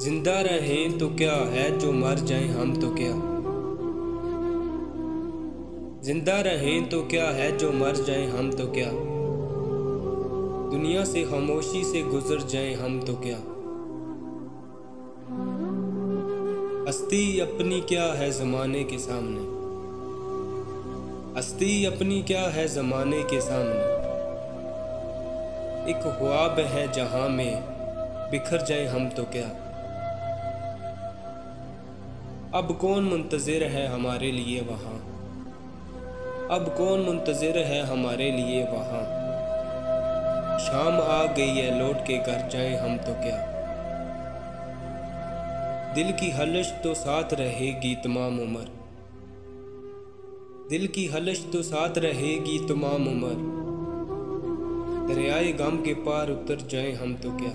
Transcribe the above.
जिंदा रहें तो क्या है, जो मर जाएं हम तो क्या। जिंदा रहें तो क्या है, जो मर जाएं हम तो क्या। दुनिया से खामोशी से गुजर जाएं हम तो क्या। हस्ती अपनी क्या है ज़माने के सामने। हस्ती अपनी क्या है ज़माने के सामने। एक ख्वाब है जहां में बिखर जाएं हम तो क्या। अब कौन मुंतज़िर है हमारे लिए वहाँ। अब कौन मुंतज़िर है हमारे लिए वहाँ। शाम आ गई है, लौट के घर जाएं हम तो क्या। दिल की हलश तो साथ रहेगी तमाम उम्र। दिल की हलश तो साथ रहेगी तमाम उम्र। दरियाए गम के पार उतर जाएं हम तो क्या।